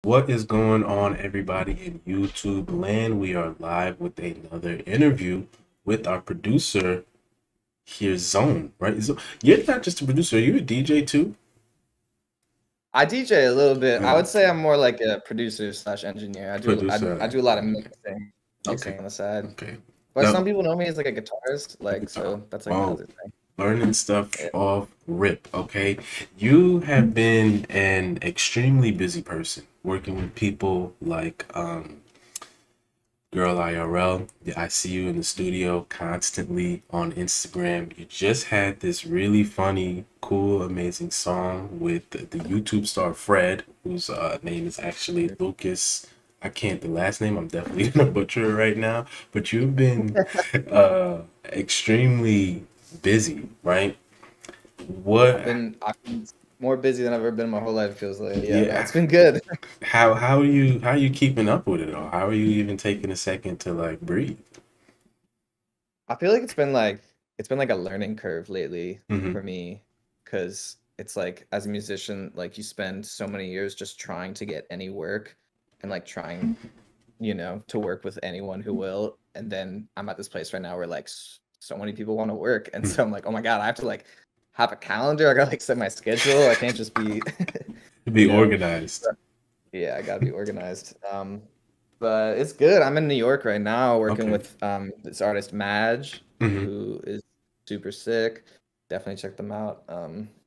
What is going on, everybody in YouTube land? We are live with another interview with our producer here, Zone, right? So you're not just a producer, you're a DJ too? I DJ a little bit. I would say Okay. I'm more like a producer slash engineer. I do I, Producer. I do a lot of mixing Okay. on the side. Okay. But Now, some people know me as like a guitarist, a like guitar. so that's like my Oh, other thing. learning stuff Yeah. off rip, okay? You have been an extremely busy person working with people like Girl IRL. Yeah, I see you in the studio constantly on Instagram. You just had this really funny, cool, amazing song with the YouTube star Fred, whose name is actually Lucas. I can't the last name. I'm definitely gonna butcher it right now. But you've been extremely busy, right? What? I've been more busy than I've ever been in my whole life, feels like. Yeah, no, Yeah. it's been good. How are you keeping up with it all? How are you even taking a second to like breathe? I feel like it's been like a learning curve lately Hmm. for me because it's like as a musician, like you spend so many years just trying to get any work and like trying to work with anyone who will. And then I'm at this place right now where like so many people want to work. And so I'm like, oh my God, I have to like have a calendar. I gotta like set my schedule. I can't just be, To be you know, organized. yeah, I gotta be organized. But it's good. I'm in New York right now working Okay. with this artist Madge, Hmm. who is super sick. Definitely check them out.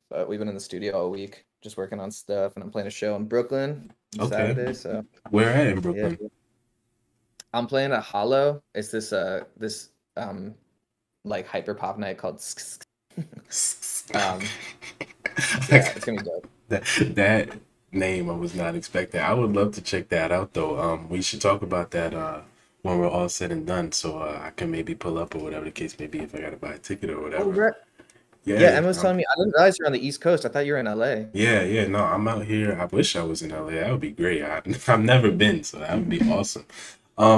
But we've been in the studio all week just working on stuff, and I'm playing a show in Brooklyn on Okay. Saturday. So Where at in yeah. Brooklyn? I'm playing at Hollow. It's this like hyper pop night called um yeah, it's gonna be dope. that name I was not expecting. I would love to check that out though. We should talk about that when we're all said and done, so I can maybe pull up or whatever the case may be if I gotta buy a ticket or Oh, whatever. right. Yeah, Yeah, Emma was telling me I didn't realize you're on the East Coast. I thought you were in LA. yeah. No, I'm out here. I wish I was in LA. That would be great. I've never been, so that would be awesome.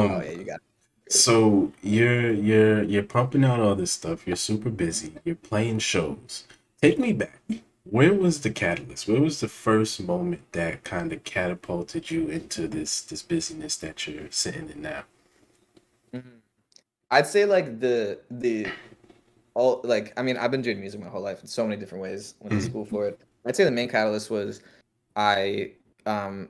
Oh Um, yeah, you got it. So you're pumping out all this stuff. You're super busy. You're playing shows. Take me back. Where was the catalyst? Where was the first moment that kind of catapulted you into this busyness that you're sitting in now? Mhm. I'd say like the all like I mean I've been doing music my whole life in so many different ways. Went to Mhm, school for it. I'd say the main catalyst was I um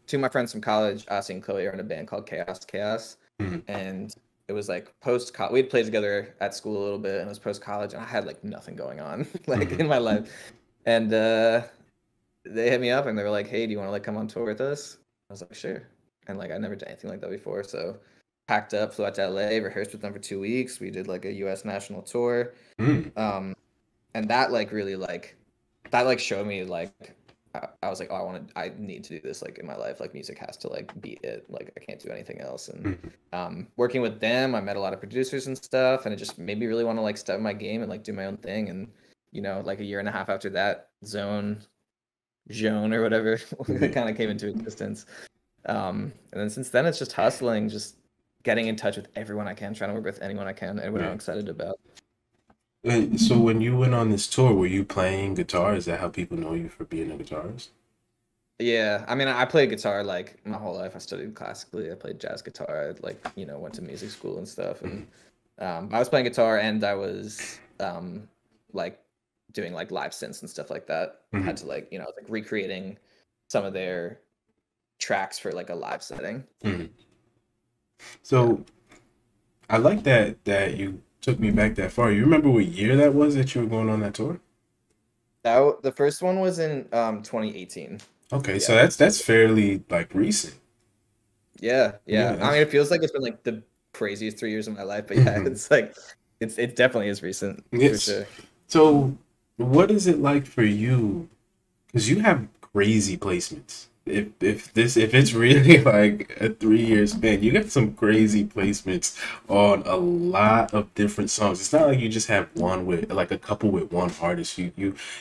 two of my friends from college, Asi and Chloe, are in a band called Chaos, mhm, and it was like post college. We'd played together at school a little bit, and it was post college, and I had like nothing going on like mhm, in my life, and they hit me up and they were like, "Hey, do you want to like come on tour with us?" I was like, "Sure," and like I never done anything like that before, so packed up, flew out to LA, rehearsed with them for 2 weeks. We did like a U.S. national tour, mhm. um, and that like really that like showed me like I was like, oh, I need to do this like in my life. Like music has to like be it. Like I can't do anything else. And Mhm. working with them, I met a lot of producers and stuff, and it just made me really want to like step my game and like do my own thing. And like a year and a half after that, Zhone or whatever Yeah. kind of came into existence. And then since then, it's just hustling, just getting in touch with everyone I can, trying to work with anyone I can, anyone I'm Yeah. excited about. So when you went on this tour, were you playing guitar? Is that how people know you for being a guitarist? Yeah, I mean, I played guitar like my whole life. I studied classically. I played jazz guitar. I like, went to music school and stuff. Mhm, And I was playing guitar and I was like doing like live synths and stuff like that. Had mhm, to like, like recreating some of their tracks for like a live setting. mhm. Yeah. So I like that you took me back that far. You remember what year that was that you were going on that tour? The first one was in 2018. Okay, so Yeah. that's fairly like recent. Yeah, Yeah, yeah. I mean, that's it feels like it's been like the craziest 3 years of my life, but yeah, hmm. it's like it definitely is recent for Yes. sure. So what is it like for you? Because you have crazy placements. If it's really like a 3 year span, you got some crazy placements on a lot of different songs. It's not like you just have one with like a couple with one artist.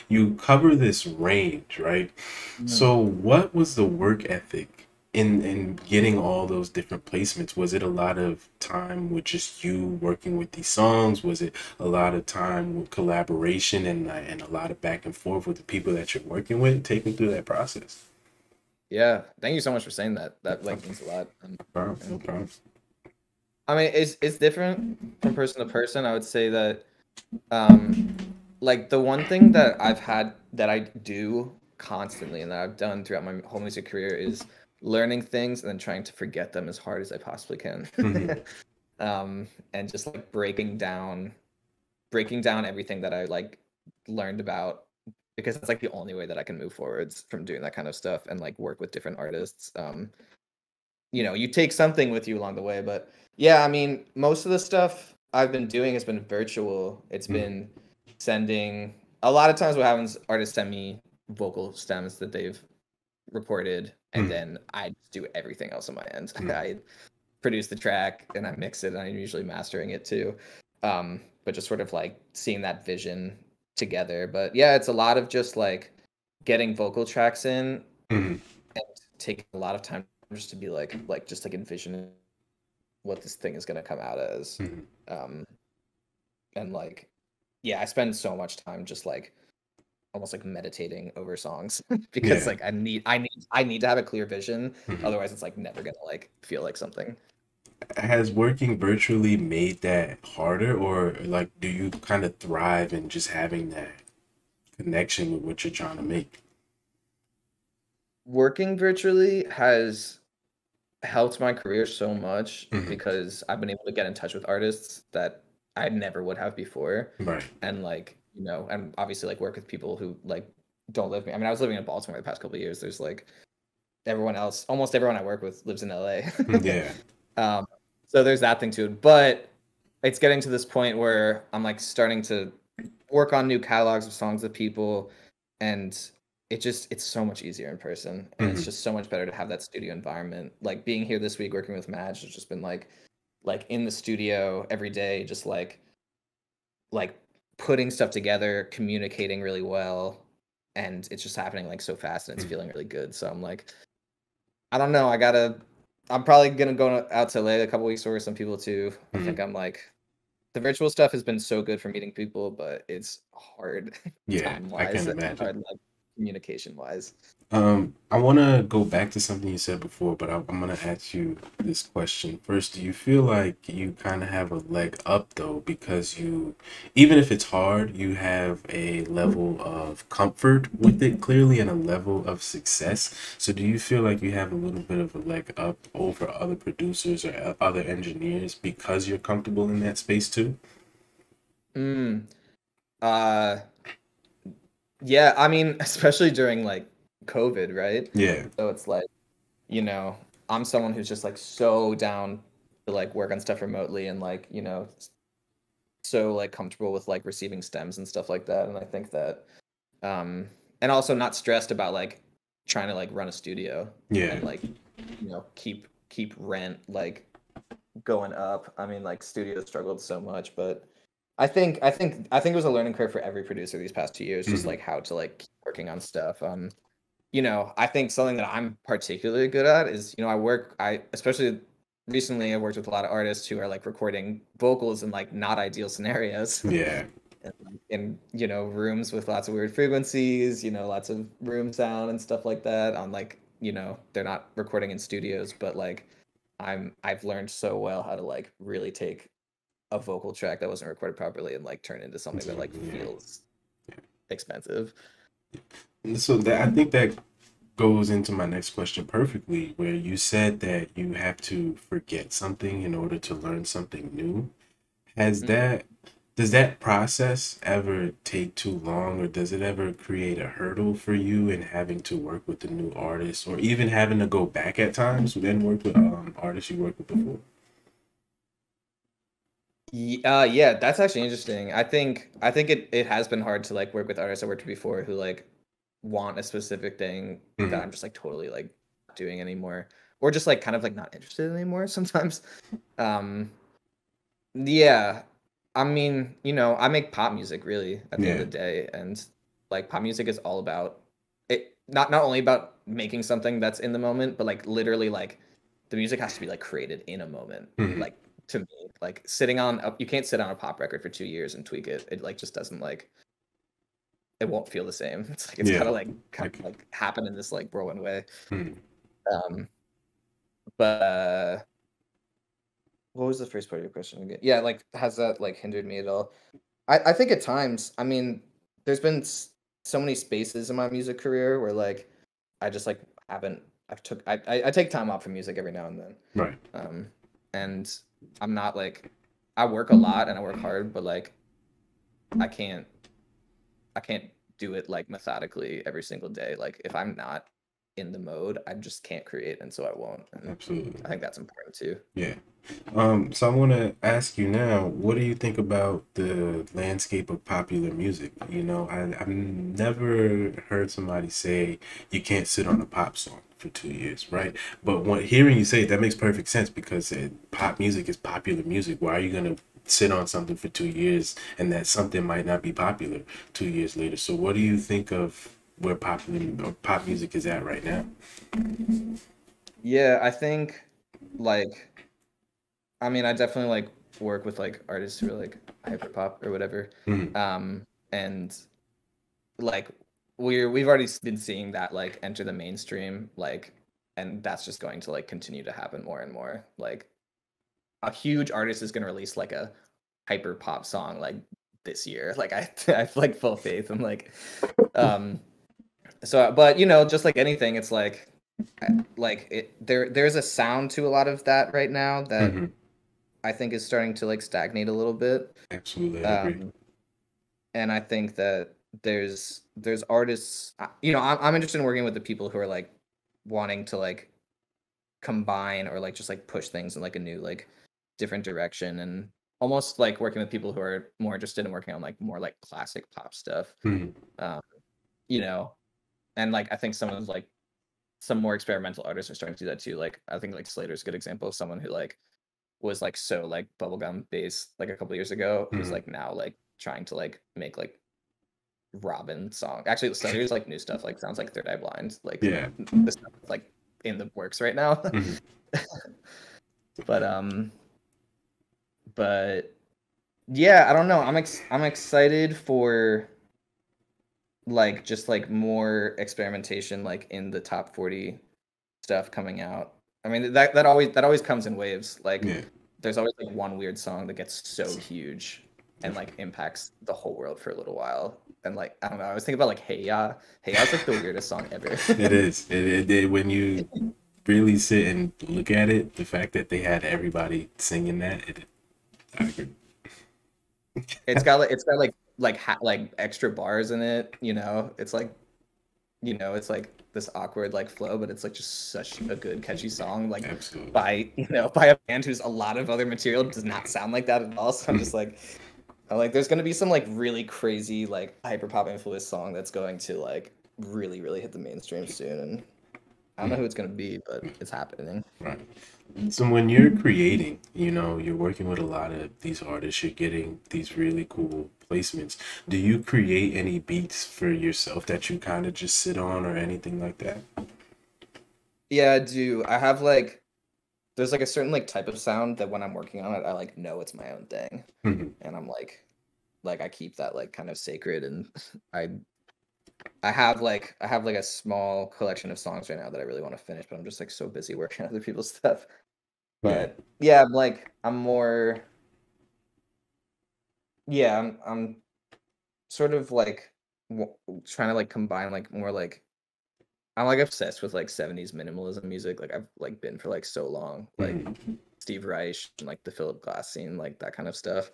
You cover this range, right? Mhm. So what was the work ethic in getting all those different placements? Was it a lot of time with just you working with these songs? Was it a lot of time with collaboration and a lot of back and forth with the people that you're working with? Take me through that process. Yeah, thank you so much for saying that. That No like means a lot. problem. No And problem. I mean, it's different from person to person. I would say that um like the one thing that I've had that I do constantly and that I've done throughout my whole music career is learning things and then trying to forget them as hard as I possibly can. Hmm. And just like breaking down everything that I like learned about because it's like the only way that I can move forwards from doing that kind of stuff and like work with different artists. You take something with you along the way, but yeah, I mean, most of the stuff I've been doing has been virtual. It's Hmm. been sending a lot of times what happens, artists send me vocal stems that they've recorded, and Hmm. then I just do everything else on my end. Hmm. I produce the track and I mix it and I'm usually mastering it too. But just sort of like seeing that vision together. But yeah, it's a lot of just like getting vocal tracks in Hmm. and taking a lot of time just to be like just like envisioning what this thing is gonna come out as. Hmm. Um, and like yeah, I spend so much time just like almost like meditating over songs because Yeah. like I need to have a clear vision. Hmm. Otherwise it's like never gonna like feel like something. Has working virtually made that harder, or like do you kind of thrive in just having that connection with what you're trying to make? Working virtually has helped my career so much Hmm. because I've been able to get in touch with artists that I never would have before. Right. And like, and obviously like work with people who like don't live me. I mean, I was living in Baltimore the past couple of years. There's like everyone else, almost everyone I work with lives in LA. Yeah. um, so there's that thing too. But it's getting to this point where I'm like starting to work on new catalogs of songs with people, and it's so much easier in person, and it's Hmm. just so much better to have that studio environment. Like being here this week working with Madge has just been like in the studio every day, just like putting stuff together, communicating really well, and it's just happening like so fast and it's feeling really good. So I'm like, I don't know, I'm probably gonna go out to LA a couple weeks to work with some people too. I Hmm. think I'm like the virtual stuff has been so good for meeting people, but it's hard Yeah, time I wise can and imagine. hard like communication wise. I want to go back to something you said before, but I'm going to ask you this question first. Do you feel like you kind of have a leg up though, because even if it's hard, you have a level of comfort with it clearly and a level of success. So do you feel like you have a little bit of a leg up over other producers or other engineers because you're comfortable in that space too? Mm, uh, yeah, I mean, especially during like COVID, right? Yeah. So it's like, you know, I'm someone who's just like so down to like work on stuff remotely and like, so like comfortable with like receiving stems and stuff like that. And I think that um and also not stressed about like trying to like run a studio Yeah. and like, keep rent like going up. I mean, like studios struggled so much, but I think it was a learning curve for every producer these past 2 years, just Hmm. like how to like keep working on stuff. I think something that I'm particularly good at is, I especially recently I worked with a lot of artists who are like recording vocals in like not ideal scenarios. Yeah. And, like, in rooms with lots of weird frequencies, lots of room sound and stuff like that on like, they're not recording in studios, but like I've learned so well how to like really take a vocal track that wasn't recorded properly and like turn it into something that like Exactly. Yeah. feels expensive. So that I think that goes into my next question perfectly, where you said that you have to forget something in order to learn something new. Has Mhm. that does that process ever take too long, or does it ever create a hurdle for you in having to work with the new artists, or even having to go back at times and work with artists you worked with before? Yeah, that's actually interesting. I think it has been hard to like work with artists I worked with before who like want a specific thing that Hmm. I'm just like totally like not doing anymore, or just like kind of like not interested anymore sometimes. Um, yeah, I mean, I make pop music really at the end Yeah. of the day, and like pop music is all about it. Not only about making something that's in the moment, but like literally like the music has to be like created in a moment. Hmm. Like to me, like sitting on you can't sit on a pop record for 2 years and tweak it. It like just doesn't like it won't feel the same. It's like it's Yeah. gotta like kind Like. of like happen in this like whirlwind way. Hmm. Um, but what was the first part of your question again? Yeah, like has that like hindered me at all? I think at times, I mean, there's been so many spaces in my music career where like I just like haven't I take time off from music every now and then. Right. Um, and I'm not like I work a lot and I work hard, but like I can't I can't do it like methodically every single day. Like if I'm not in the mode, I just can't create, and so I won't. And Absolutely. I think that's important too. Yeah. So I want to ask you now, what do you think about the landscape of popular music? I've never heard somebody say you can't sit on a pop song for 2 years, right? But when hearing you say it, that makes perfect sense because pop music is popular music. Why are you gonna sit on something for 2 years and that something might not be popular 2 years later? So what do you think of where popular or pop music is at right now? Yeah, I think like I mean, I definitely like work with like artists who are like hyper pop or whatever. Mhm. And like we've already been seeing that like enter the mainstream, like, and that's just going to like continue to happen more and more. Like a huge artist is going to release like a hyper pop song like this year. Like I have like full faith and um so but you know, just like anything, it's like there's a sound to a lot of that right now that Mhm. I think is starting to like stagnate a little bit. Absolutely, I agree. Um, and I think that there's artists, you know, I'm interested in working with the people who are like wanting to like combine or like just like push things in like a new like different direction, and almost like working with people who are more interested in working on like more like classic pop stuff. Mhm. Um, you know, and like I think some of like some more experimental artists are starting to do that too. Like I think like Slater's a good example of someone who like was like so like bubblegum based like a couple years ago, who's Mhm. like now like trying to like make like Robin song. Actually, Slater's like new stuff like sounds like Third Eye Blind. Like Yeah. the stuff that's like in the works right now. Mhm. but but yeah, I don't know. I'm excited for like just like more experimentation like in the top 40 stuff coming out. I mean that always comes in waves. Like Yeah. there's always like one weird song that gets so huge and like Definitely. impacts the whole world for a little while. And like I don't know, I was thinking about like Hey Ya. Hey Ya's like the weirdest song ever. It is. When you really sit and look at it, the fact that they had everybody singing that, I agree. It's got like extra bars in it, you know. It's like it's like this awkward like flow, but it's like just such a good catchy song like Absolutely. by by a band whose a lot of other material does not sound like that at all. So I'm just Mhm. like I'm like there's gonna be some like really crazy like hyper pop influenced song that's going to like really hit the mainstream soon, and I don't know who it's gonna be, but it's happening. Right. So when you're creating, you're working with a lot of these artists, you're getting these really cool placements. Do you create any beats for yourself that you kind of just sit on or anything like that? Yeah, I do. I have like there's like a certain like type of sound that when I'm working on it, I like know it's my own thing, Mhm. and I'm like I keep that like kind of sacred, and I I have like a small collection of songs right now that I really want to finish, but I'm just like so busy working on other people's stuff. Yeah. But yeah, I'm more yeah, I'm sort of like trying to like combine like more like I'm like obsessed with like 70s minimalism music. Like I've like been for like so long, like Mhm. Steve Reich and like the Philip Glass scene, like that kind of stuff.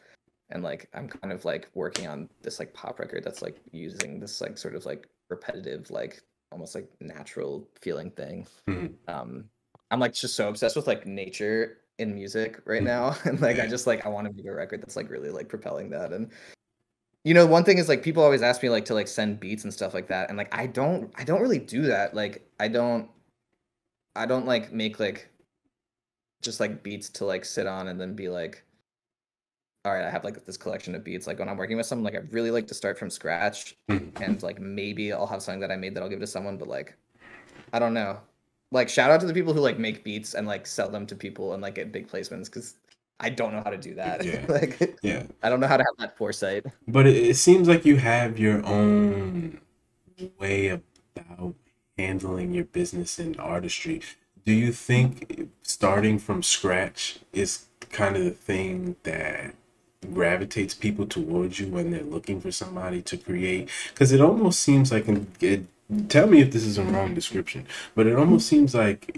And like I'm kind of like working on this like pop record that's like using this like sort of like repetitive, like almost like natural feeling thing. Mhm. Um I'm like just so obsessed with like nature in music right Mhm. now. And like I Yeah. just like I want to make a record that's like really like propelling that. And you know, one thing is like people always ask me like to like send beats and stuff like that. And like I don't really do that. Like I don't like make like just like beats to like sit on and then be like, all right, I have like this collection of beats. Like when I'm working with someone, like I really like to start from scratch, Mhm. and like maybe I'll have something that I made that I'll give to someone, but like I don't know. Like shout out to the people who like make beats and like sell them to people and like get big placements, because I don't know how to do that. Yeah. Like Yeah. I don't know how to have that foresight. But it seems like you have your own way about handling your business and artistry. Do you think starting from scratch is kind of the thing that gravitates people towards you when they're looking for somebody to create? Because it almost seems like, tell me if this is a wrong description, but it almost seems like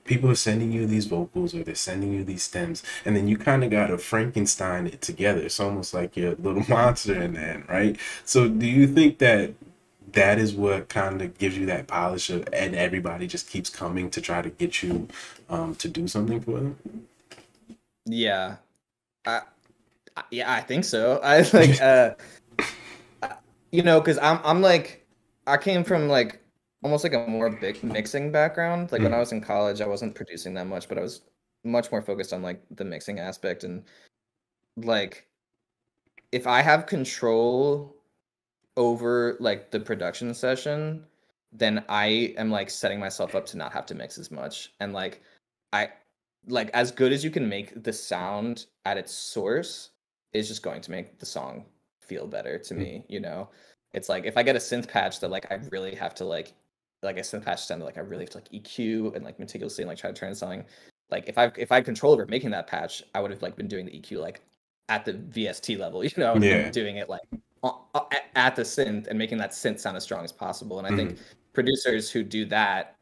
people are sending you these vocals or they're sending you these stems, and then you kind of got to Frankenstein it together. It's almost like you're a little monster in that, right? So do you think that that is what kind of gives you that polish of, and everybody just keeps coming to try to get you to do something for them? Yeah. I, yeah, I think so. I like because I'm like I came from like almost like a more big mixing background. Like when I Mm, was in college, I wasn't producing that much, but I was much more focused on like the mixing aspect and like if I have control over like the production session, then I am like setting myself up to not have to mix as much. And like I like as good as you can make the sound at its source is just going to make the song feel better to mm, me, you know? It's like if I get a synth patch that like I really have to like a synth patch sound that like I really have to like EQ and like meticulously and like try to turn something. Like if I had control over making that patch, I would have like been doing the EQ like at the VST level, you know, I would have been yeah. doing it like at the synth and making that synth sound as strong as possible. And I think Mm, producers who do that,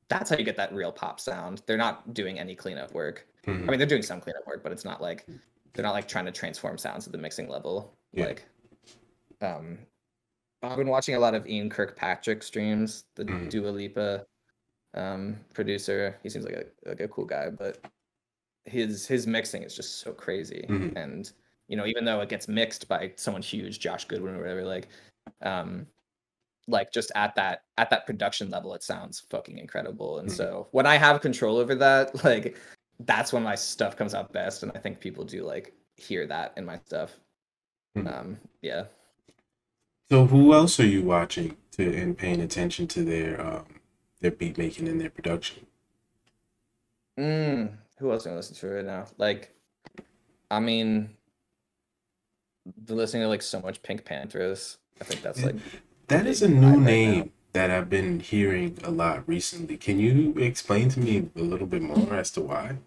that's how you get that real pop sound. They're not doing any cleanup work. I mm, mean, they're doing some cleanup work, but it's not like they're not like trying to transform sounds at the mixing level. yeah. Like, um, I've been watching a lot of Ian Kirkpatrick streams, the Mm, Dua Lipa producer. He seems like a cool guy, but his mixing is just so crazy. mm, And even though it gets mixed by someone huge, Josh Goodwin or whatever, um, like just at that production level, it sounds fucking incredible. And mm, so when I have control over that, like that's when my stuff comes out best. And I think people do like hear that in my stuff. mm. Yeah. So who else are you watching to and paying attention to their beat making and their production? Who else am I listening to right now? Like, I mean, been listening to like so much Pink Panthers. I think that's It, like the that is big a new vibe right now. name that I've been hearing a lot recently. Can you explain to me a little bit more as to why?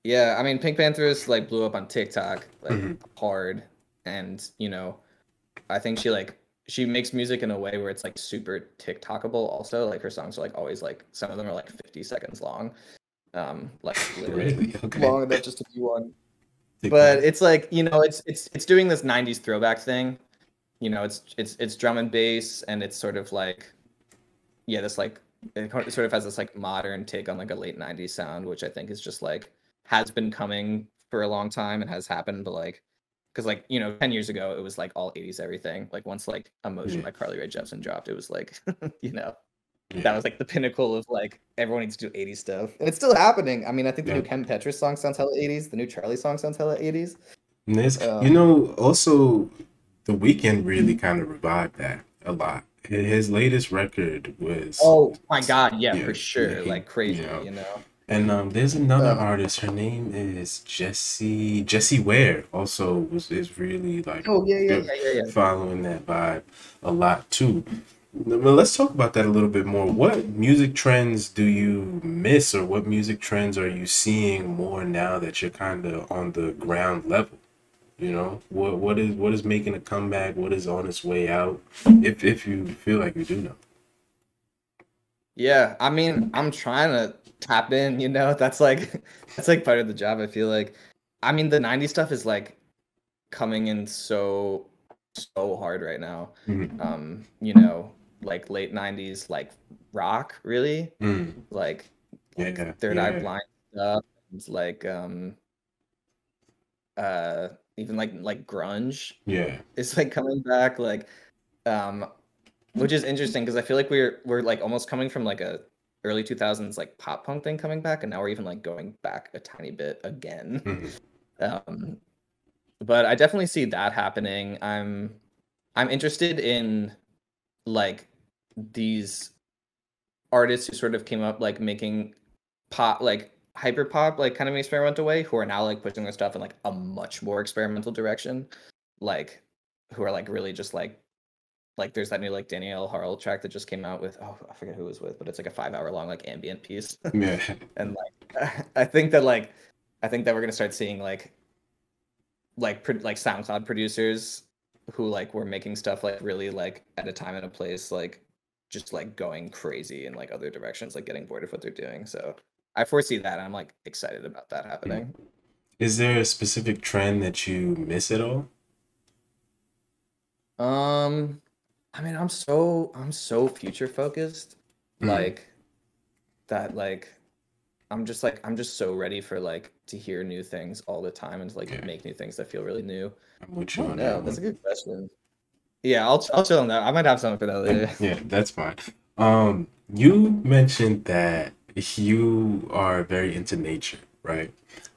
Yeah, I mean, Pink Panthers like blew up on TikTok like Hmm. hard, and I think she makes music in a way where it's like super TikTokable. Also, like her songs are like always like some of them are like 50 seconds long, like literally Really? Okay. long enough just to be one. But TikTok. it's like it's doing this 90s throwback thing. It's drum and bass, and it's sort of like yeah, this like it sort of has this like modern take on like a late 90s sound, which I think is just like has been coming for a long time and has happened, but like because like 10 years ago it was like all 80s everything. Like once like Emotion Yeah. by Carly Rae Jepsen dropped, it was like you know that Yeah. was like the pinnacle of like everyone needs to do 80s stuff, and it's still happening. I mean, I think the new Yeah. Ken Petras song sounds hella 80s. The new Charlie song sounds hella 80s. And this, Um, also the weekend really kind of revived that a lot. His latest record was, oh my God, yeah, yeah, for yeah, sure, he, like crazy. and there's another Um, artist. Her name is Jessie Ware. Also, is really like oh yeah, yeah, good, yeah, yeah, yeah. following that vibe a lot too. Well, let's talk about that a little bit more. What music trends do you miss, or what music trends are you seeing more now that you're kind of on the ground level? What is making a comeback? What is on its way out? If you feel like you do know. Yeah, I mean, I'm trying to tap in, that's like that's like part of the job, I feel like. I mean, the 90s stuff is like coming in so hard right now. Mm, Like late 90s like rock, really. mm, Like like yeah, Third Eye yeah, Blind stuff, and like uh even like grunge yeah. is like coming back um which is interesting because I feel like we're like almost coming from like a early 2000s like pop punk thing coming back, and now we're even like going back a tiny bit again. Mm, Um, but I definitely see that happening. I'm interested in like these artists who sort of came up like making pop like hyper pop like kind of experimental way, who are now like pushing their stuff in like a much more experimental direction, like who are like really just like like there's that new like Danielle Harl track that just came out with, oh, I forget who it was with, but it's like a 5 hour long like ambient piece. Yeah. And like I think that like I think that we're gonna start seeing like SoundCloud producers who like were making stuff like really like at a time and a place like just like going crazy in like other directions, like getting bored of what they're doing. So I foresee that. And I'm like excited about that happening. Is there a specific trend that you miss at all? Um, I mean, I'm so future focused, Mm, like that. Like I'm just so ready for like to hear new things all the time and to like yeah, make new things that feel really new. I'm with I you don't on know. that That's one. a good question. Yeah, I'll chill on that. I might have something for that later. Yeah, that's fine. You mentioned that you are very into nature, right?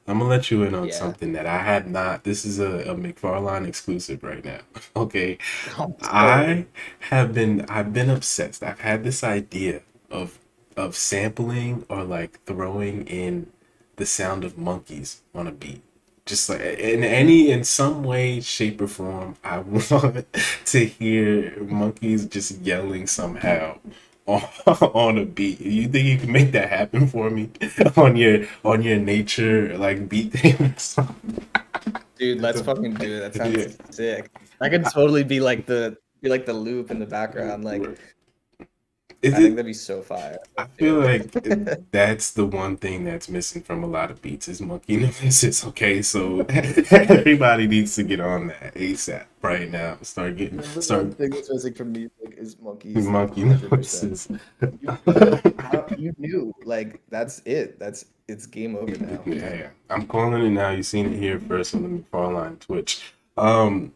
I'm gonna let you in on Yeah. something that I had not. This is a McFarline exclusive right now. Okay. I'm so I've been obsessed. I've had this idea of sampling or like throwing in the sound of monkeys on a beat. Just like in some way, shape, or form, I want to hear monkeys just yelling somehow on, on a beat. You think you can make that happen for me on your nature like beat thing? dude, let's fucking do it. That Yeah. sounds sick. I could totally be like the loop in the background. Like Is I think it? that'd be so fire. I Let's feel do like it. that's the one thing that's missing from a lot of beats is monkey noises. Okay, so everybody needs to get on that ASAP right now. Number Start one thing that's missing from music is monkeys, monkey 100%. noises. You knew, like that's it. It's game over now. Yeah, I'm calling it now. You've seen it here first on the McFarline Twitch. Um,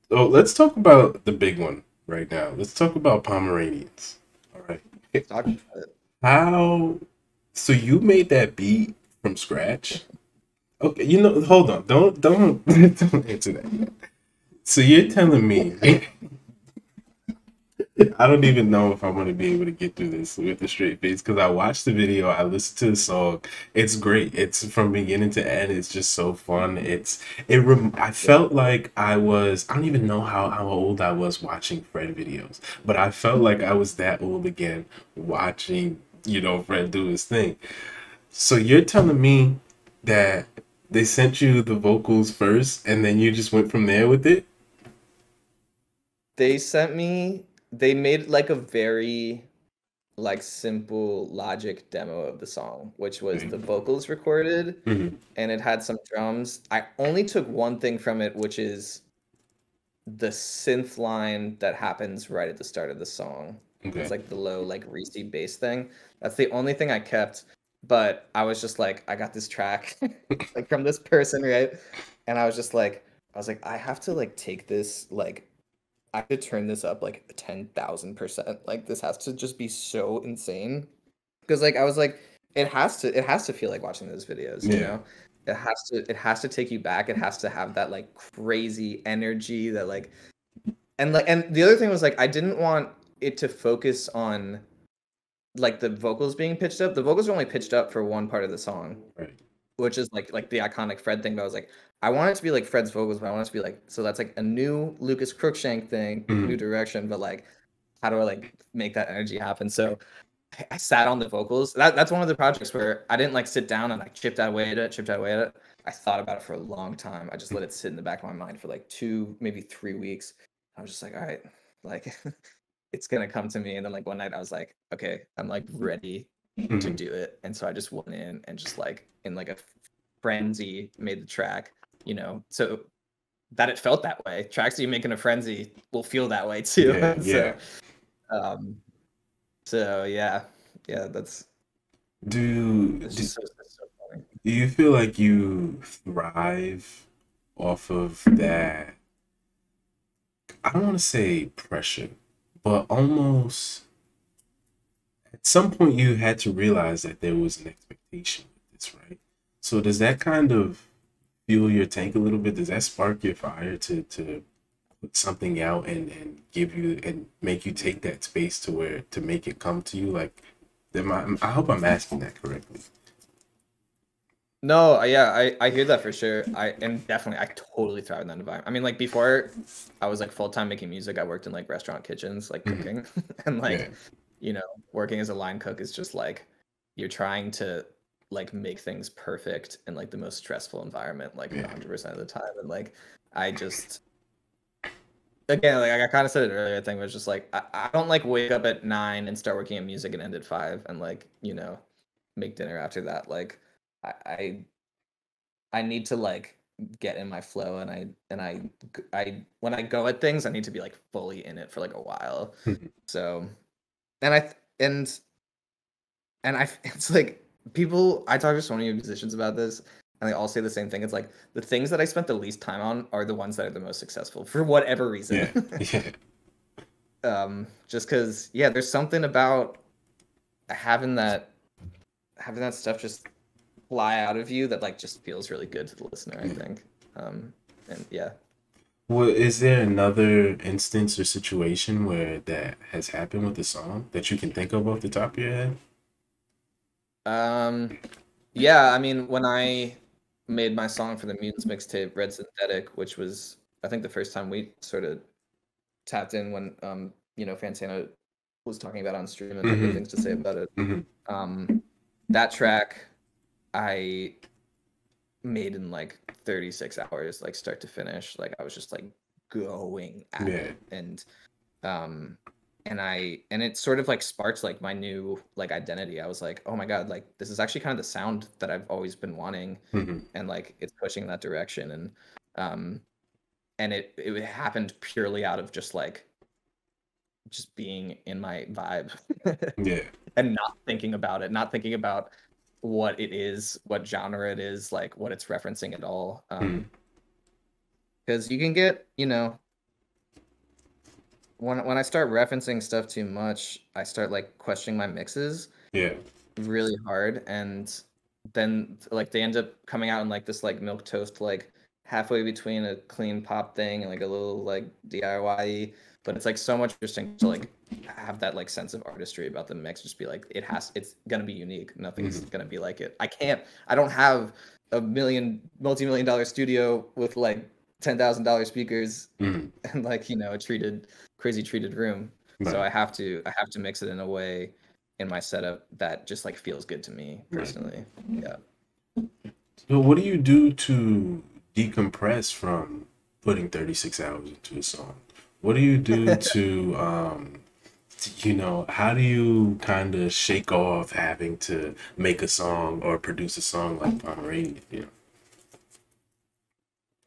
so let's talk about the big one right now. Let's talk about Pomeranians. All right. Talk about it. How? So you made that beat from scratch? Okay, you know, hold on. Don't answer that. So you're telling me I don't even know if I'm gonna be able to get through this with a straight face because I watched the video, I listened to the song. It's great. It's from beginning to end. It's just so fun. I Yeah. felt like I don't even know how old I was watching Fred videos, but I felt like I was that old again watching, Fred do his thing. So you're telling me that they sent you the vocals first and then you just went from there with it? They sent me they made like a very like simple logic demo of the song, which was the vocals recorded Mm-hmm. and it had some drums. I only took one thing from it, which is the synth line that happens right at the start of the song. It's Okay. like the low, like Reese bass thing. That's the only thing I kept. But I was just like, I got this track like from this person, right? And I was like, I have to like take this, like, I have to turn this up like 10,000%. Like this has to just be so insane. Because like I was like, it has to feel like watching those videos, you Yeah. know? It has to take you back. It has to have that like crazy energy that like and the other thing was like I didn't want it to focus on like the vocals being pitched up. The vocals were only pitched up for one part of the song, Right. which is like the iconic Fred thing. But I was like, I want it to be like Fred's vocals, but I want it to be like so that's like a new Lucas Cruikshank thing, new Mm-hmm. direction. But like, how do I like make that energy happen? So I sat on the vocals. That's one of the projects where I didn't like sit down and like chipped away at it. I thought about it for a long time. I just let it sit in the back of my mind for like 2, maybe 3 weeks. I was just like, all right, like it's gonna come to me. And then like one night I was like, okay, I'm like ready to Mm-hmm. do it. And so I just went in and just like in like a frenzy made the track, so that it felt that way. Tracks that you make in a frenzy will feel that way too. Yeah, yeah. So um so yeah, yeah, that's Do, it's do just so funny. do you feel like you thrive off of that? I don't want to say pressure, but almost at some point you had to realize that there was an expectation with this, right? So does that kind of fuel your tank a little bit? Does that spark your fire to put something out and give you and make you take that space to where to make it come to you? Like, I hope I'm asking that correctly. No, yeah, I hear that for sure. And definitely I totally thrive in that environment. I mean, like before I was like full-time making music, I worked in like restaurant kitchens, like Mhm. cooking. And Yeah. like, you know, working as a line cook is just like you're trying to like make things perfect in like the most stressful environment like Yeah. 100% of the time. And like I just again, like I kind of said it earlier, I think it was just like I don't like wake up at 9 and start working on music and end at 5 and like, you know, make dinner after that. Like I I need to like get in my flow and I when I go at things, I need to be like fully in it for like a while. Mhm. So, and I it's like people I talk to so many musicians about this and they all say the same thing. It's like the things that I spent the least time on are the ones that are the most successful for whatever reason. Yeah. Yeah. Just cuz yeah, there's something about having that having that stuff just fly out of you that like just feels really good to the listener, I Yeah. think. And yeah. Well, is there another instance or situation where that has happened with the song that you can think of off the top of your head? Um, yeah, I mean, when I made my song for the Mutants mixtape, Red Synthetic, which was I think the first time we sort of tapped in when you know, Fantana was talking about on stream and had good Mm-hmm. things to say about it. Mm-hmm. That track I made in like 36 hours, like start to finish. Like I was just like going at Yeah. it um and it sort of like sparked like my new like identity. I was like, oh my god, like this is actually kind of the sound that I've always been wanting, Mm-hmm. and like it's pushing in that direction. Um and it happened purely out of just being in my vibe Yeah. and not thinking about it, not thinking about what it is, what genre it is, like what it's referencing at all. Mm-hmm. Because you can get, you know, when I start referencing stuff too much, I start like questioning my mixes Yeah. really hard, and then like they end up coming out in like this like milk toast like halfway between a clean pop thing and like a little like DIY, but it's like so much interesting to like have that like sense of artistry about the mix. Just be like it's gonna be unique. Nothing's Mm-hmm. gonna be like it. I don't have a multi-million dollar studio with like $10,000 speakers Mm-hmm. and like, you know, a crazy treated room. So Right. I have to mix it in a way in my setup that just like feels good to me Right. personally. Yeah. So what do you do to decompress from putting 36 hours into a song? What do you do to how do you kind of shake off having to make a song or produce a song like Pomeranian, you know?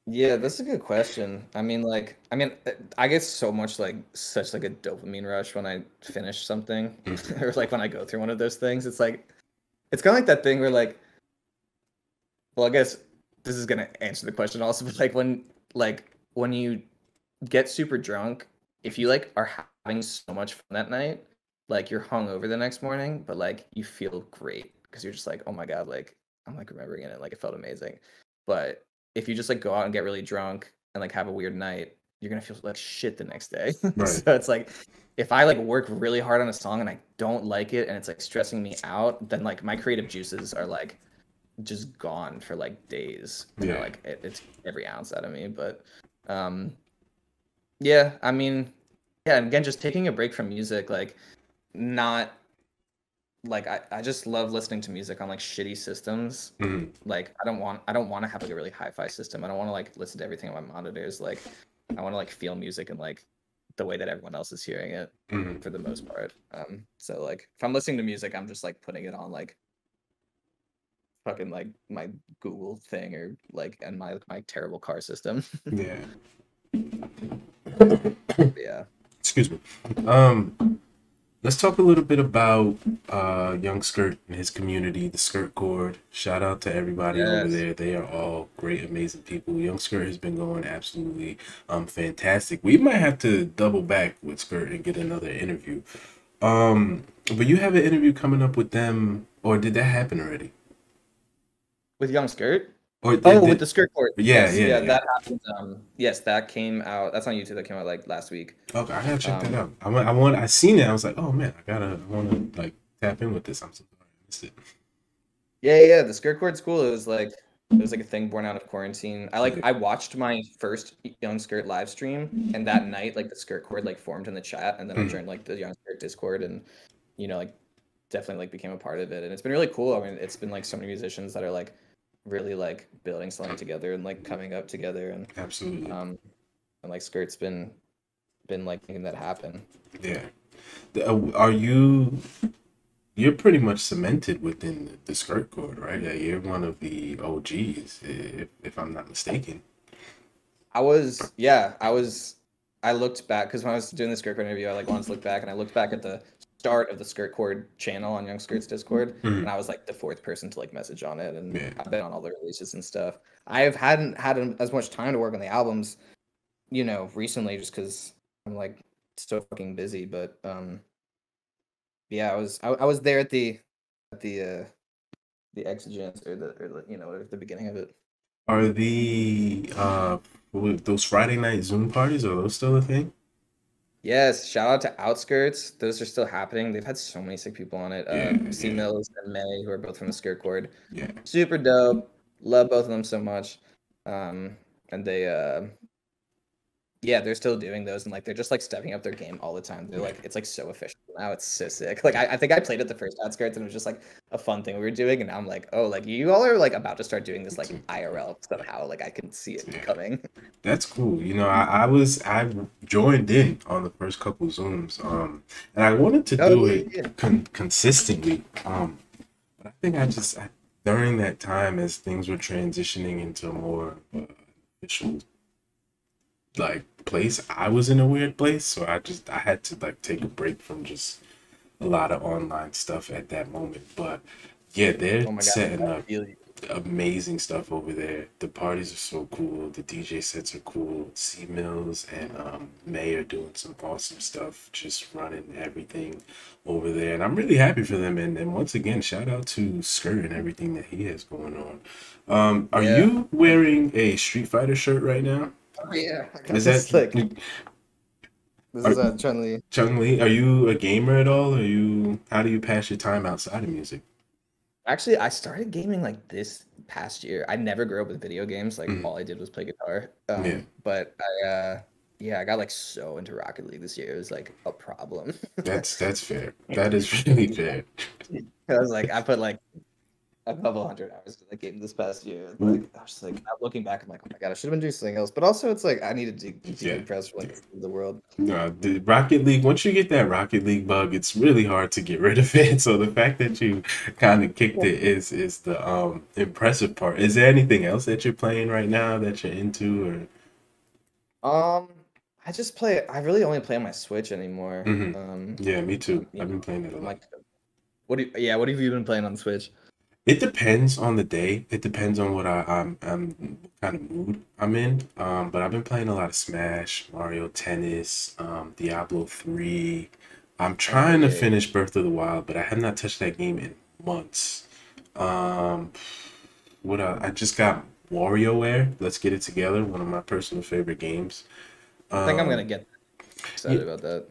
Yeah, that's a good question. I get so much like such like a dopamine rush when I finish something Mhm. or like when I go through one of those things. It's like it's kind of like that thing where like, well, I guess this is gonna answer the question also, but like when you get super drunk, if you like are having so much fun that night, like you're hungover the next morning, but like you feel great because you're just like, oh my god, like I'm like remembering it, like it felt amazing. But if you just like go out and get really drunk and like have a weird night, you're gonna feel like shit the next day. Right. So it's like if I like work really hard on a song and I don't like it and it's like stressing me out, then like my creative juices are like just gone for like days. You know, Yeah. like it's every ounce out of me. But um yeah, I mean, yeah, and again, just taking a break from music, like not like I just love listening to music on like shitty systems. Hmm. Like I don't want to have like a really hi-fi system. I don't want to like listen to everything on my monitors. Like I want to like feel music and like the way that everyone else is hearing it Hmm. for the most part. So like if I'm listening to music, I'm just like putting it on like fucking like my Google thing or like and my terrible car system. Yeah. Yeah. Excuse me. Um, let's talk a little bit about Young Skirt and his community, the Skirt Chord. Shout out to everybody over Yes. there. They are all great, amazing people. Young Skirt has been going absolutely fantastic. We might have to double back with Skirt and get another interview. But you have an interview coming up with them, or did that happen already? With Young Skirt? Or did, Oh, with did the skirt court. yeah, Yes, yeah, yeah, yeah. that happened. Yes, that came out. That's on YouTube. That came out like last week. Okay, I gotta check that Um, out. I seen it. I was like, oh man, I wanna like tap in with this. I'm so sorry I missed it. Yeah. The skirt chord's cool. It was like a thing born out of quarantine. Yeah. I watched my first Young Skirt live stream, and that night like the skirt chord like formed in the chat, and then I Mm, joined like the Young Skirt Discord, and like definitely like became a part of it, and it's been really cool. I mean, it's been like so many musicians that are like really like building something together and like coming up together, absolutely. and like Skirt's been like making that happen. Yeah. Are you? You're pretty much cemented within the skirt chord, right? You're one of the OGs, if I'm not mistaken. I looked back because when I was doing the skirt chord interview, I like wanted to look back, and I looked back at the start of the skirt chord channel on Young Skirt's Discord, Mm, and I was like the fourth person to like message on it, and yeah. I've been on all the releases and stuff. I have hadn't had as much time to work on the albums, recently, just because I'm like so fucking busy. But yeah, I was there at the exigence or the beginning of it. Are those Friday night Zoom parties, are those still a thing? Yes, shout out to Outskirts. Those are still happening. They've had so many sick people on it. Yeah, C yeah, Mills and May, who are both from the Skirt Chord. yeah. Super dope. Love both of them so much. And they yeah, they're still doing those, and like they're just like stepping up their game all the time. They're Yeah. like it's like so efficient now. It's so sick. Like I think I played at the first Outskirts, and it was just like a fun thing we were doing, and now I'm like, oh, like you all are like about to start doing this like IRL somehow. Like I can see it Yeah. coming. That's cool. I joined in on the first couple Zooms, and I wanted to Oh do yeah, it yeah. consistently. But I think during that time as things were transitioning into a more official like place, I was in a weird place, so I had to like take a break from just a lot of online stuff at that moment. But yeah, they're Oh my god, setting I up feel you. amazing stuff over there. The parties are so cool. The DJ sets are cool. C Mills and May are doing some awesome stuff, just running everything over there. And I'm really happy for them. And once again, shout out to Skirt and everything that he has going on. Are Yeah. you wearing a Street Fighter shirt right now? Oh yeah. I got Is that this like this are, is Chun Li. Chung Lee? Are you a gamer at all? How do you pass your time outside of music? Actually, I started gaming like this past year. I never grew up with video games. Like Mm, all I did was play guitar. yeah. But yeah, I got like so into Rocket League this year. It was like a problem. That's fair. That is really fair. I was like, I put like a couple hundred hours in the game this past year. And, like I was just like, now looking back, I'm like, oh my god, I should have been doing something else. But also, it's like I needed to Yeah. decompress from like the world. No, the Rocket League, once you get that Rocket League bug, it's really hard to get rid of it. So the fact that you kind of kicked it is the impressive part. Is there anything else that you're playing right now that you're into Um, I just play. I really only play on my Switch anymore. Yeah, me too. You I've been know, playing it a I'm lot. like, yeah, what have you been playing on Switch? It depends on the day. It depends on I'm what kind of mood I'm in. But I've been playing a lot of Smash, Mario Tennis, Diablo 3. I'm Oh trying to yeah, finish Breath of the Wild, but I have not touched that game in months. Um, I just got WarioWare. Let's Get It Together, one of my personal favorite games. I think I'm gonna Um, get yeah, excited about that.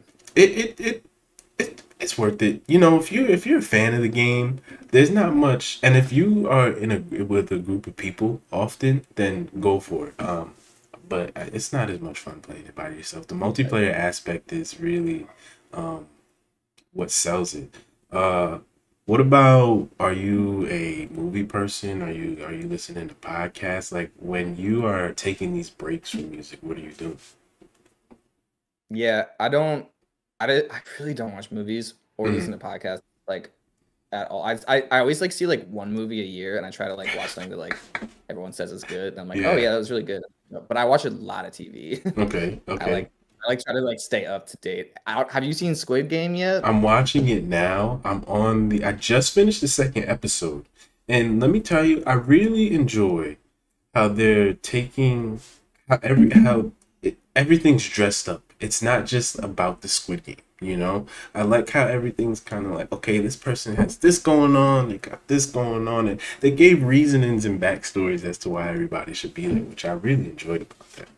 it's worth it. If you're a fan of the game, there's not much, and if you are in a with a group of people often, then go for it. But it's not as much fun playing it by yourself. The multiplayer aspect is really um what sells it. Uh, what about, are you a movie person? Are you listening to podcasts? Like when you are taking these breaks from music, what are you doing? Yeah, I really don't watch movies or listen Mm, to podcasts like at all. I always like see like one movie a year, and I try to like watch something that like everyone says is good. And I'm like, oh yeah. yeah, that was really good. No, but I watch a lot of TV. Okay. I Okay. like I like try to like stay up to date. Have you seen Squid Game yet? I'm watching it now. I just finished the second episode. And let me tell you, I really enjoy how they're taking everything's dressed up. It's not just about the Squid Game. I like how everything's kind of like, okay, this person has this going on, they got this going on, and they gave reasonings and backstories as to why everybody should be there, which I really enjoyed about that.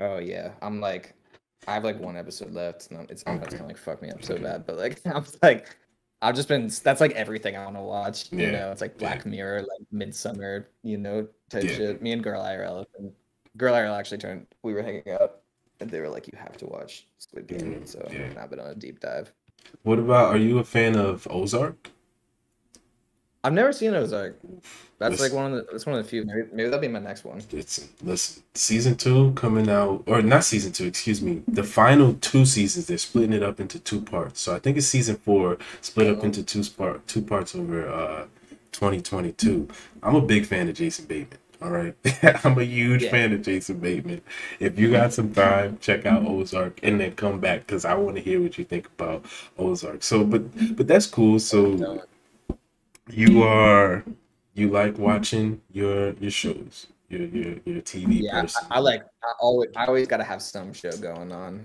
Oh yeah, I have like one episode left. And I know it's Okay. gonna like fuck me up so Okay. bad, but like I'm like I've just been that's like everything I want to watch. You Yeah, know, it's like yeah, Black Mirror, like Midsummer, you know, type yeah. shit. Me and Girl IRL actually turned. We were hanging out, and they were like, "You have to watch Squid Game." Mm, So yeah. I've been on a deep dive. What about, are you a fan of Ozark? I've never seen Ozark. That's like Listen, one of the. That's one of the few. Maybe that'll be my next one. listen. Season two coming out, or not season two, excuse me. The final two seasons, they're splitting it up into two parts. So I think it's season four, split up Um, into two parts over 2022. I'm a big fan of Jason Bateman. All right, I'm a huge yeah, fan of Jason Bateman. If you got some time, check out Ozark and then come back because I want to hear what you think about Ozark. So, but that's cool. So don't. you are, you like watching your shows. You're a TV Yeah, person. I like. I always got to have some show going on.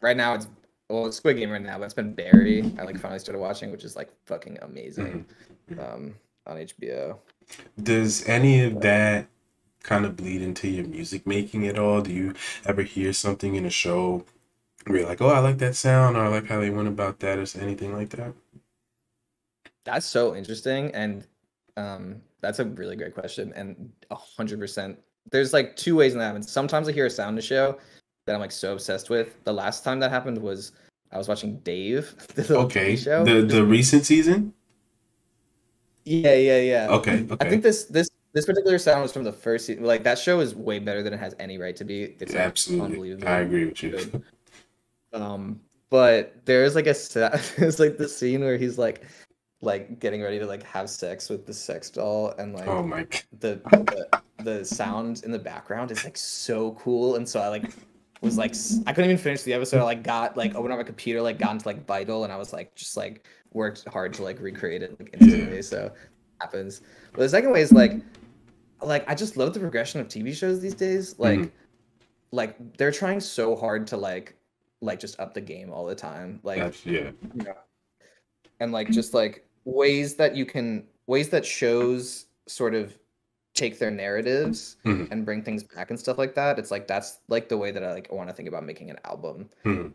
Right now it's well, it's Squid Game right now, but it's been Barry. I like finally started watching, which is like fucking amazing. Mhm. On HBO. Does any of But that kind of bleed into your music making at all? Do you ever hear something in a show where you're like, oh, I like that sound, or I like how they went about that, or anything like that? that's so interesting, and that's a really great question, and 100%. There's like two ways in that happens. Sometimes I hear a sound in a show that I'm like so obsessed with. The last time that happened was I was watching Dave, the little TV Okay, show. the recent season. Yeah, yeah, yeah. Okay, I okay, think this particular sound was from the first season. Like that show is way better than it has any right to be. It's like absolutely, I unbelievably agree with you. good. But there's like there's like the scene where he's like getting ready to like have sex with the sex doll, and Oh like my the the sound in the background is like so cool, and so I like was like I couldn't even finish the episode. I like got like opened up my computer, like got into like Vital, and I was like just like worked hard to like recreate it like Yeah. instantly. So happens. But the second way is like I just love the progression of TV shows these days. Hmm. Like they're trying so hard to like just up the game all the time. Like That's yeah. you know, and like just like ways that shows sort of take their narratives Hmm. and bring things back and stuff like that. It's like that's like the way that I like want to think about making an album. Hmm.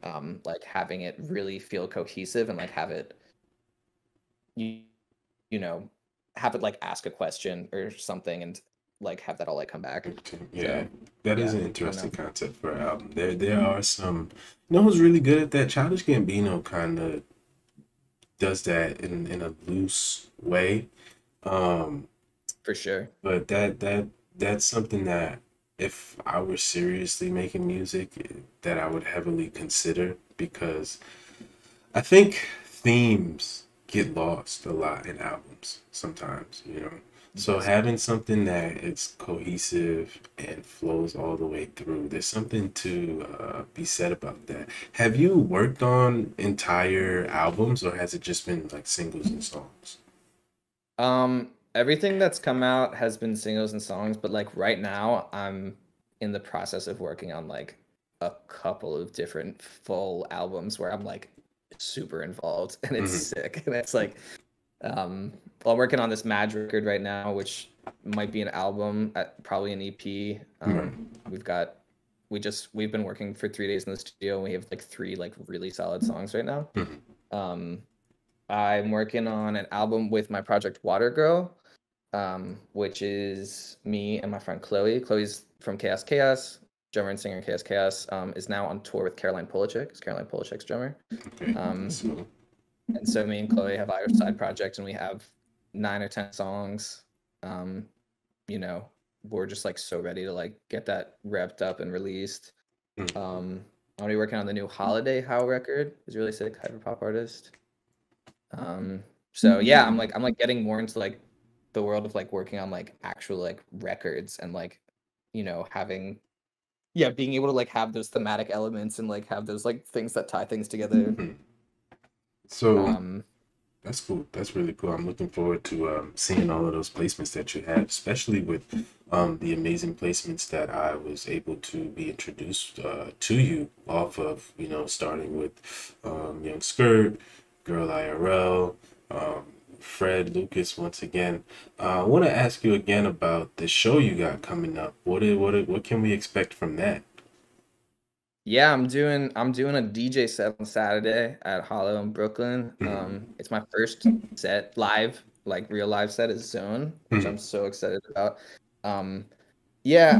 Like having it really feel cohesive and like have it you, you know have it like ask a question or something and like have that all like come back. Okay, yeah, So that is yeah, an I don't interesting know. concept for an album. There are some. You know who's really good at that? Childish Gambino kind of does that in a loose way. Um, For sure. but that's something that if I were seriously making music, that I would heavily consider because I think themes get lost a lot in albums sometimes, you know. So Yes. having something that is cohesive and flows all the way through, there's something to be said about that. Have you worked on entire albums or has it just been like singles and songs? Everything that's come out has been singles and songs, but like right now, I'm in the process of working on like a couple of different full albums where I'm like super involved and it's Hmm. sick. And it's like, well, I'm working on this Madge record right now, which might be an album, probably an EP. Right. We've been working for 3 days in the studio and we have like three like really solid songs right now. Hmm. Um, I'm working on an album with my project Water Girl, which is me and my friend Chloe. Chloe's from Chaos Chaos, drummer and singer in Chaos Chaos, is now on tour with Caroline Polachek. Is Caroline Polachek's drummer. Okay. Um, So, and so me and Chloe have our side project, and we have 9 or 10 songs. Um, you know, we're just like so ready to like get that wrapped up and released. mm, I'm gonna be working on the new Holiday How record. He's a really sick hyperpop artist. So yeah, I'm like getting more into like the world of like working on like actual like records and like having being able to like have those thematic elements and like have those like things that tie things together. mm. So Um that's cool. That's really cool. I'm looking forward to seeing all of those placements that you have, especially with the amazing placements that I was able to be introduced to you off of, you know, starting with Young Skirt, Girl IRL, um, Fred Lucas once again. I want to ask you again about the show you got coming up. What can we expect from that? Yeah, I'm doing a DJ set on Saturday at Hollow in Brooklyn. Mhm. It's my first set live, like real live set is Zone, which I'm Mhm. so excited about. Um, yeah,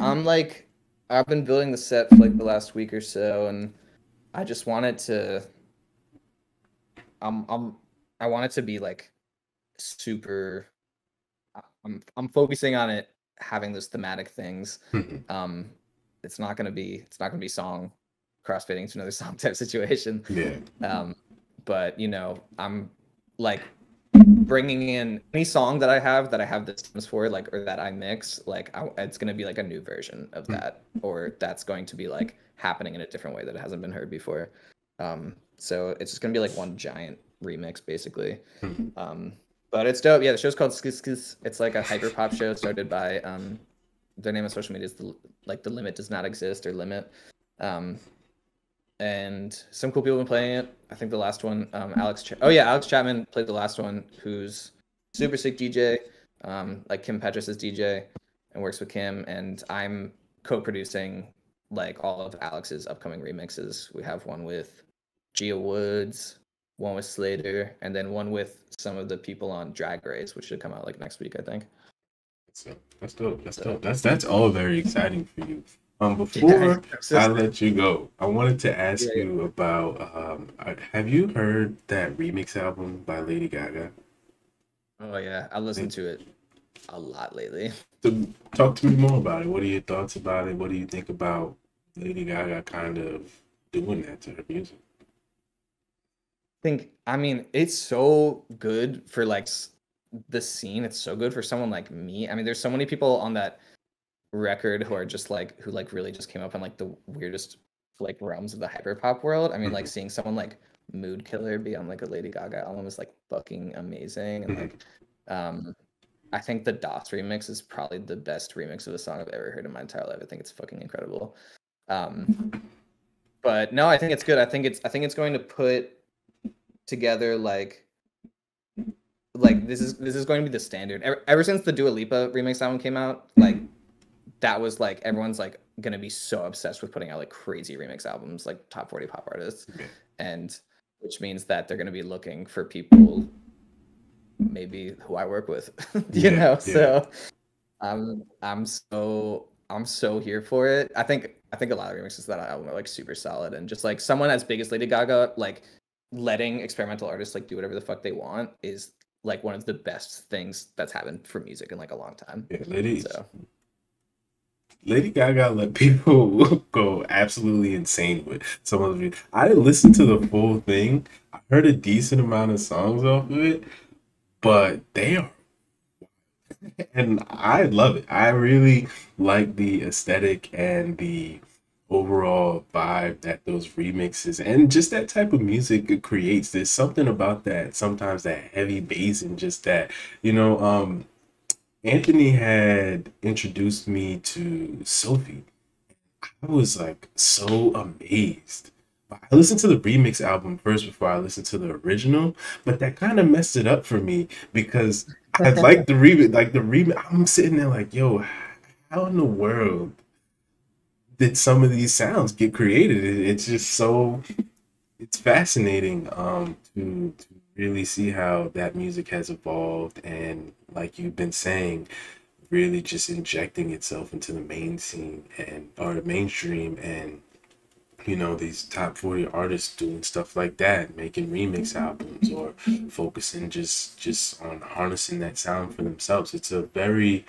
I've been building the set for like the last week or so, and I just want it to I'm I want it to be like super. I'm focusing on it having those thematic things. Mhm. Um, it's not gonna be song crossfading to another song type situation. Yeah. But I'm like bringing in any song that I have the stems for, like, or that I mix, like it's gonna be like a new version of Mhm. that, or that's going to be like happening in a different way that it hasn't been heard before. So it's just gonna be like one giant remix basically. Mhm. Um, but it's dope. Yeah, the show's called Skis Skis. It's like a hyper pop show started by their name on social media is the Limit Does Not Exist, or Limit. Um, and some cool people have been playing it. I think the last one, Alex Chapman played the last one, who's super sick DJ, like Kim Petras's DJ, and works with Kim. And I'm co-producing like all of Alex's upcoming remixes. We have one with Gia Woods, one with Slater, and then one with some of the people on Drag Race, which should come out like next week, I think. So that's dope. That's So dope. That's all very exciting for you. yeah, Before so I sick. let you go, I wanted to Yeah, ask yeah. you about have you heard that remix album by Lady Gaga? Oh yeah, I listened to it a lot lately. To talk to me more about it. What are your thoughts about it? What do you think about Lady Gaga kind of doing that to her music? I mean, it's so good for like the scene. It's so good for someone like me. I mean, there's so many people on that record who are just like who like really just came up in like the weirdest like realms of the hyperpop world. I mean, like Mhm. seeing someone like Mood Killer be on like a Lady Gaga album is like fucking amazing. And Mhm. like um I think the DOS remix is probably the best remix of a song I've ever heard in my entire life. I think it's fucking incredible. Um but no, I think it's good. I think it's going to put together like this is going to be the standard. Ever since the Dua Lipa remix album came out, like Mhm. that was like everyone's like gonna be so obsessed with putting out like crazy remix albums, like top 40 pop artists, Yeah. and which means that they're gonna be looking for people maybe who I work with, Yeah. Yeah. So I'm so here for it. I think a lot of remixes to that album are like super solid, and just like someone as big as Lady Gaga, like letting experimental artists like do whatever the fuck they want is like one of the best things that's happened for music in like a long time. Yeah. So Lady Gaga let people go absolutely insane with some of the. I didn't listen to the full thing. I heard a decent amount of songs off of it, but they are, and I love it. I really like the aesthetic and the overall vibe that those remixes and just that type of music it creates. There's something about that, sometimes that heavy bass and just that, you know, Anthony had introduced me to Sophie. I was like so amazed. I listened to the remix album first before I listened to the original, but that kind of messed it up for me because I like the remix, like the remix. I'm sitting there like, yo, how in the world did some of these sounds get created? It's just so it's fascinating to really see how that music has evolved and like you've been saying really just injecting itself into the main scene and or the mainstream and these top 40 artists doing stuff like that, making remix albums or focusing just on harnessing that sound for themselves. It's a very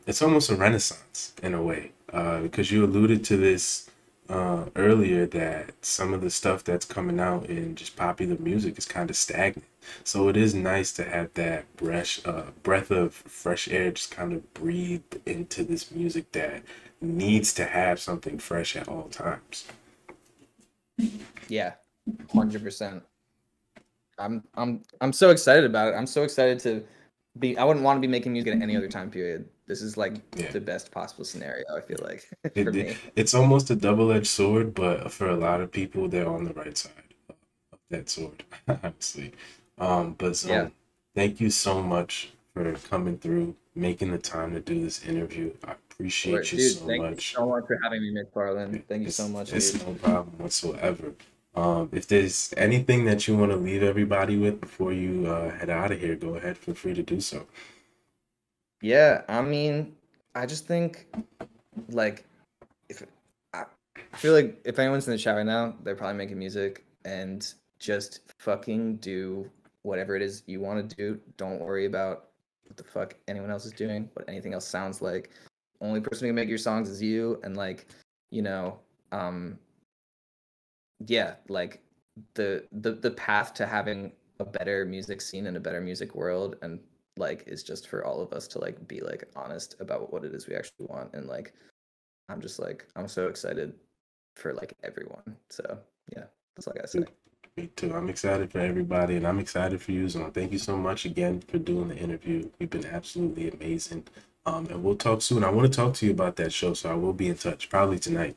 it's almost a renaissance in a way, because you alluded to this earlier that some of the stuff that's coming out in just popular music is kind of stagnant. So it is nice to have that breath of fresh air just kind of breathe into this music that needs to have something fresh at all times. yeah, 100%. I'm so excited about it. I'm so excited to be. I wouldn't want to be making music at any other time period. This is like Yeah. the best possible scenario, I feel like, for It me. it's almost a double-edged sword, but for a lot of people, they're on the right side of that sword, honestly. But Yeah. Zone, thank you so much for coming through, making the time to do this interview. I Or, appreciate you dude, so thank you much. so much for having me, McFarland. Thank you so much, It's dude. no problem whatsoever. If there's anything that you want to leave everybody with before you head out of here, go ahead. Feel free to do so. Yeah, I mean, I just think like if I feel like if anyone's in the chat right now, they're probably making music and just fucking do whatever it is you want to do. Don't worry about what the fuck anyone else is doing, what anything else sounds like. Only person who can make your songs is you, and like, you know, um, yeah, like the path to having a better music scene and a better music world and like is just for all of us to like be like honest about what it is we actually want and like I'm just like I'm so excited for like everyone. So yeah, that's all I gotta say. Me too. I'm excited for everybody, and I'm excited for you, Zone. Thank you so much again for doing the interview. You've been absolutely amazing. And we'll talk soon. I want to talk to you about that show, so I will be in touch probably tonight.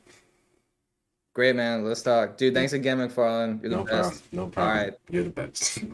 Great, man. Let's talk. Dude, thanks again, McFarlane. You're the No problem. best. No All problem. right. You're the best.